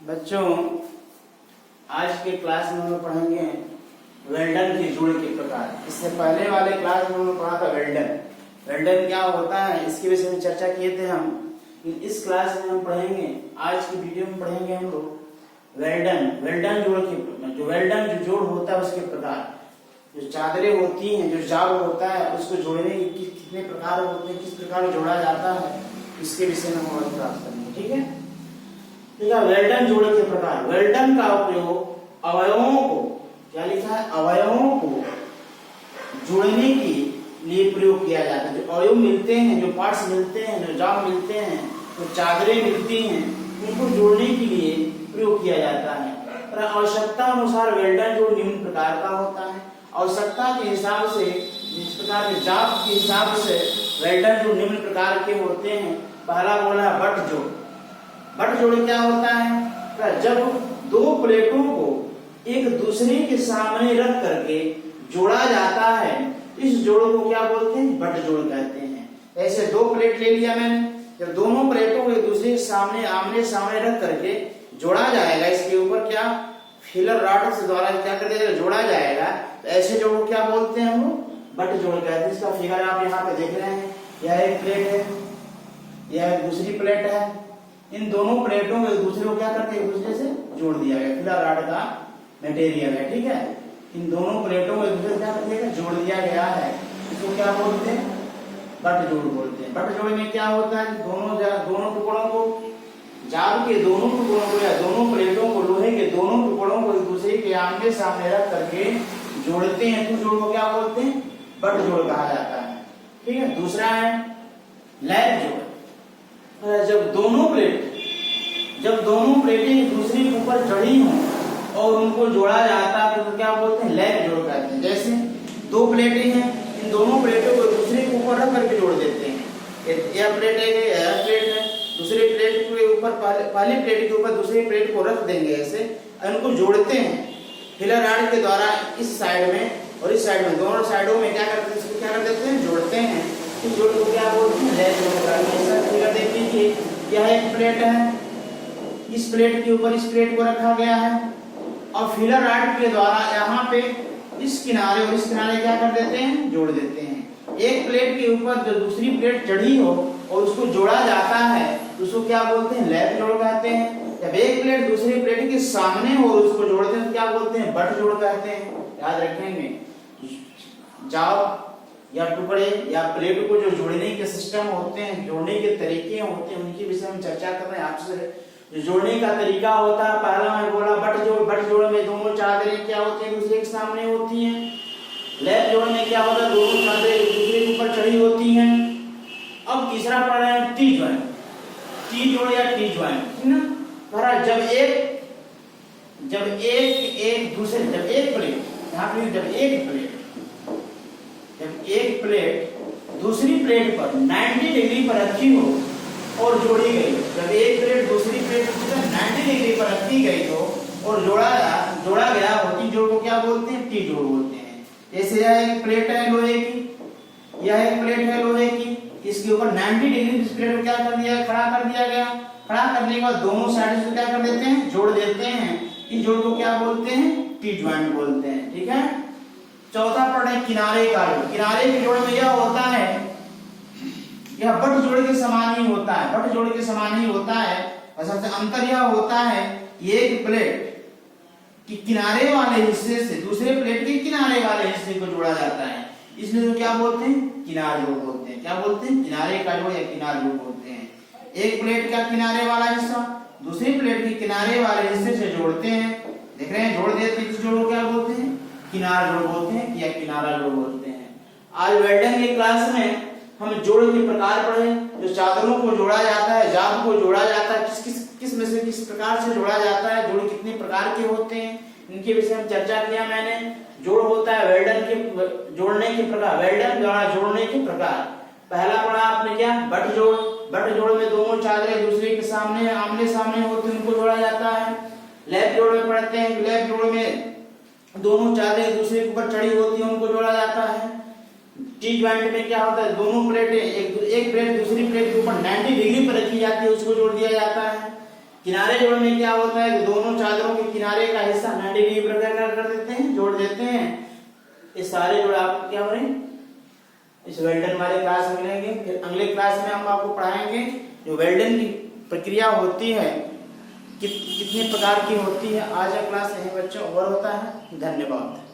बच्चों, आज के क्लास में हम पढ़ेंगे वेल्डन के जोड़ के प्रकार। इससे पहले वाले क्लास में हमने पढ़ा था वेल्डन। वेल्डन क्या होता है इसके विषय में चर्चा किए थे हम। इस क्लास में हम पढ़ेंगे, आज की वीडियो में पढ़ेंगे हम लोग वेल्डन जोड़ के, जो वेल्डन जो जोड़ होता है उसके प्रकार। जो चादरें होती हैं, जो जाल होता है, उसको जोड़ने के कितने प्रकार होते हैं, किस प्रकार जोड़ा जाता है, इसके विषय में हम आज प्राप्त करेंगे। ठीक है, वेल्डन जोड़ के प्रकार। वेल्डन का उपयोग अवयवों को, क्या लिखा है, अवयवों को जोड़ने के लिए प्रयोग किया जाता है। जो अवयव मिलते हैं, जो पार्ट्स मिलते हैं, जो जाल मिलते हैं, जो चादरें मिलती हैं, उनको जोड़ने के लिए प्रयोग किया जाता है। और आवश्यकता अनुसार वेल्डन जोड़ निम्न प्रकार का होता है। आवश्यकता के हिसाब से, जिस प्रकार के जाप के हिसाब से वेल्डन जोड़ निम्न प्रकार के होते हैं। पहला बोला है बट जोड़। बट जोड़ क्या होता है, जब दो प्लेटों को एक दूसरे के सामने रख करके जोड़ा जाता है, इस जोड़ को क्या बोलते हैं, बट जोड़ कहते हैं। ऐसे दो प्लेट ले लिया मैंने, जब दोनों प्लेटों को एक दूसरे के सामने आमने सामने रख करके जोड़ा जाएगा, इसके ऊपर क्या फिलर रॉड से द्वारा क्या कर दिया जोड़ा जाएगा, तो ऐसे जोड़ को क्या बोलते हैं हम लोग, बट जोड़ कहते हैं। इसका फिगर आप यहाँ पे देख रहे हैं, यह एक प्लेट है, यह एक दूसरी प्लेट है। इन दोनों प्लेटों को एक दूसरे को क्या करते हैं, एक दूसरे से जोड़ दिया गया। फिलर रॉड का मटेरियल है, ठीक है। इन दोनों प्लेटों को एक दूसरे से क्या कर दिया गया, जोड़ दिया गया है। इसको क्या बोलते हैं, बट जोड़ बोलते हैं। बट जोड़ में क्या होता है, दोनों टुकड़ों को, जाल के दोनों टुकड़ों को या दोनों प्लेटों को, लोहे के दोनों टुकड़ों को एक दूसरे के आमने सामने रख करके जोड़ते हैं, तो जोड़ को क्या बोलते हैं, बट जोड़ कहा जाता है। ठीक है। दूसरा है लैप जोड़। जब दोनों प्लेटें एक दूसरे के ऊपर चढ़ी हों और उनको जोड़ा जाता है, तो क्या बोलते हैं, लैप जोड़ कहते हैं। जैसे दो प्लेटें हैं, इन दोनों प्लेटों को एक दूसरे के ऊपर रख करके जोड़ देते हैं। यह प्लेट है, यह प्लेट है, दूसरे प्लेट के ऊपर पहली प्लेट के ऊपर दूसरी प्लेट को रख देंगे, ऐसे उनको जोड़ते हैं फिलर रॉड के द्वारा। इस साइड में और इस साइड में, दोनों साइडों में क्या करते हैं, इसको क्या कर देते हैं, जोड़ते हैं। इस जोड़ को क्या बोलते हैं, लैप जोड़ कहते हैं। ऐसा फिगर देख लीजिए, यह एक प्लेट है, इस प्लेट के ऊपर इस प्लेट को रखा गया है और फिलर रॉड के द्वारा यहाँ पे इस किनारे और इस किनारे क्या कर देते हैं, जोड़ देते हैं। एक प्लेट के ऊपर जो दूसरी प्लेट चढ़ी हो और उसको जोड़ा जाता है, उसको क्या बोलते हैं, लैप जोड़ कहते हैं। जब एक प्लेट दूसरी प्लेट के सामने हो और उसको जोड़ते हैं, तो क्या बोलते हैं, बट जोड़ कहते हैं। याद रखेंगे, जाल या टुकड़े या प्लेट को जो जोड़ने के सिस्टम होते हैं, जोड़ने के तरीके होते हैं, उनके विषय में चर्चा कर रहे हैं आपसे। जो जोड़ने का तरीका होता है, पहला मैं बोला बट जोड़। बट जोड़ में दोनों चादरें क्या होती हैं, दूसरे के सामने होती हैं। लैप जोड़ में क्या होता है, दोनों चादरें एक दूसरे के ऊपर चढ़ी होती हैं। अब तीसरा पढ़ रहे हैं टी ज्वाइंट। टी जोड़ या टी ज्वाइंट, ठीक ना। जब एक प्लेट दूसरी प्लेट पर 90 डिग्री पर रखी हो और जोड़ी गई, जब एक प्लेट दूसरी प्लेट पर 90 डिग्री पर रखी गई हो और जोड़ा गया हो, टी जोड़ को क्या बोलते हैं, टी जोड़ बोलते हैं। जैसे यह एक प्लेट है लोहे की, यह एक प्लेट है लोहे की, इसके ऊपर 90 डिग्री इस प्लेट को क्या कर दिया, खड़ा कर दिया गया। खड़ा करने के बाद दोनों साइड से क्या कर देते हैं, जोड़ देते हैं। इस जोड़ को क्या बोलते हैं, टी ज्वाइंट बोलते हैं। ठीक है। चौथा पढ़ रहे किनारे का जोड़। किनारे के जोड़ में यह होता है, यह बट जोड़ के समान ही होता है, बट जोड़ के समान ही होता है। और सबसे अंतर यह होता है, एक प्लेट कि किनारे वाले हिस्से से दूसरे प्लेट के किनारे वाले हिस्से को जोड़ा जाता है, इसलिए तो क्या बोलते हैं, किनार जोड़ बोलते हैं। क्या बोलते हैं, किनारे का जोड़ या किनार जोड़ बोलते हैं। एक प्लेट का किनारे वाला हिस्सा दूसरी प्लेट के किनारे वाले हिस्से से जोड़ते हैं, देख रहे हैं, जोड़ देते हैं। इस जोड़ को क्या बोलते हैं, किनार जोड़ बोलते हैं या किनारा जोड़ बोलते हैं। आज वेल्डन की क्लास में हम जोड़ के प्रकार पढ़े। जो चादरों को जोड़ा जाता है, जाल को जोड़ा जाता है, किस में से किस प्रकार से जोड़ा जाता है, जोड़ कितने प्रकार के होते हैं, इनके विषय में चर्चा किया मैंने। जोड़ होता है वेल्डन के जोड़ने के प्रकार, वेल्डन द्वारा जोड़ने के प्रकार। पहला पढ़ा आपने क्या, बट जोड़। बट जोड़ में दोनों चादरें दूसरे के सामने आमने सामने होती हैं, उनको जोड़ा जाता है। लैप जोड़ में पढ़ते हैं, लैप जोड़ में दोनों चादरें दूसरे के ऊपर चढ़ी होती हैं, उनको जोड़ा जाता है। टी ज्वाइंट में क्या होता है, दोनों प्लेटें एक प्लेट दूसरी प्लेट के ऊपर 90 डिग्री पर रखी जाती है, उसको जोड़ दिया जाता है। किनारे जोड़ने में क्या होता है कि दोनों चादरों के किनारे का हिस्सा 90 डिग्री बराबर कर देते हैं, जोड़ देते हैं। ये सारे जोड़ आपको क्या बने इस वेल्डन वाले क्लास में मिलेंगे। फिर अगले क्लास में हम आपको पढ़ाएंगे जो वेल्डन की प्रक्रिया होती है कितने प्रकार की होती है। आज का क्लास यही बच्चों और होता है। धन्यवाद।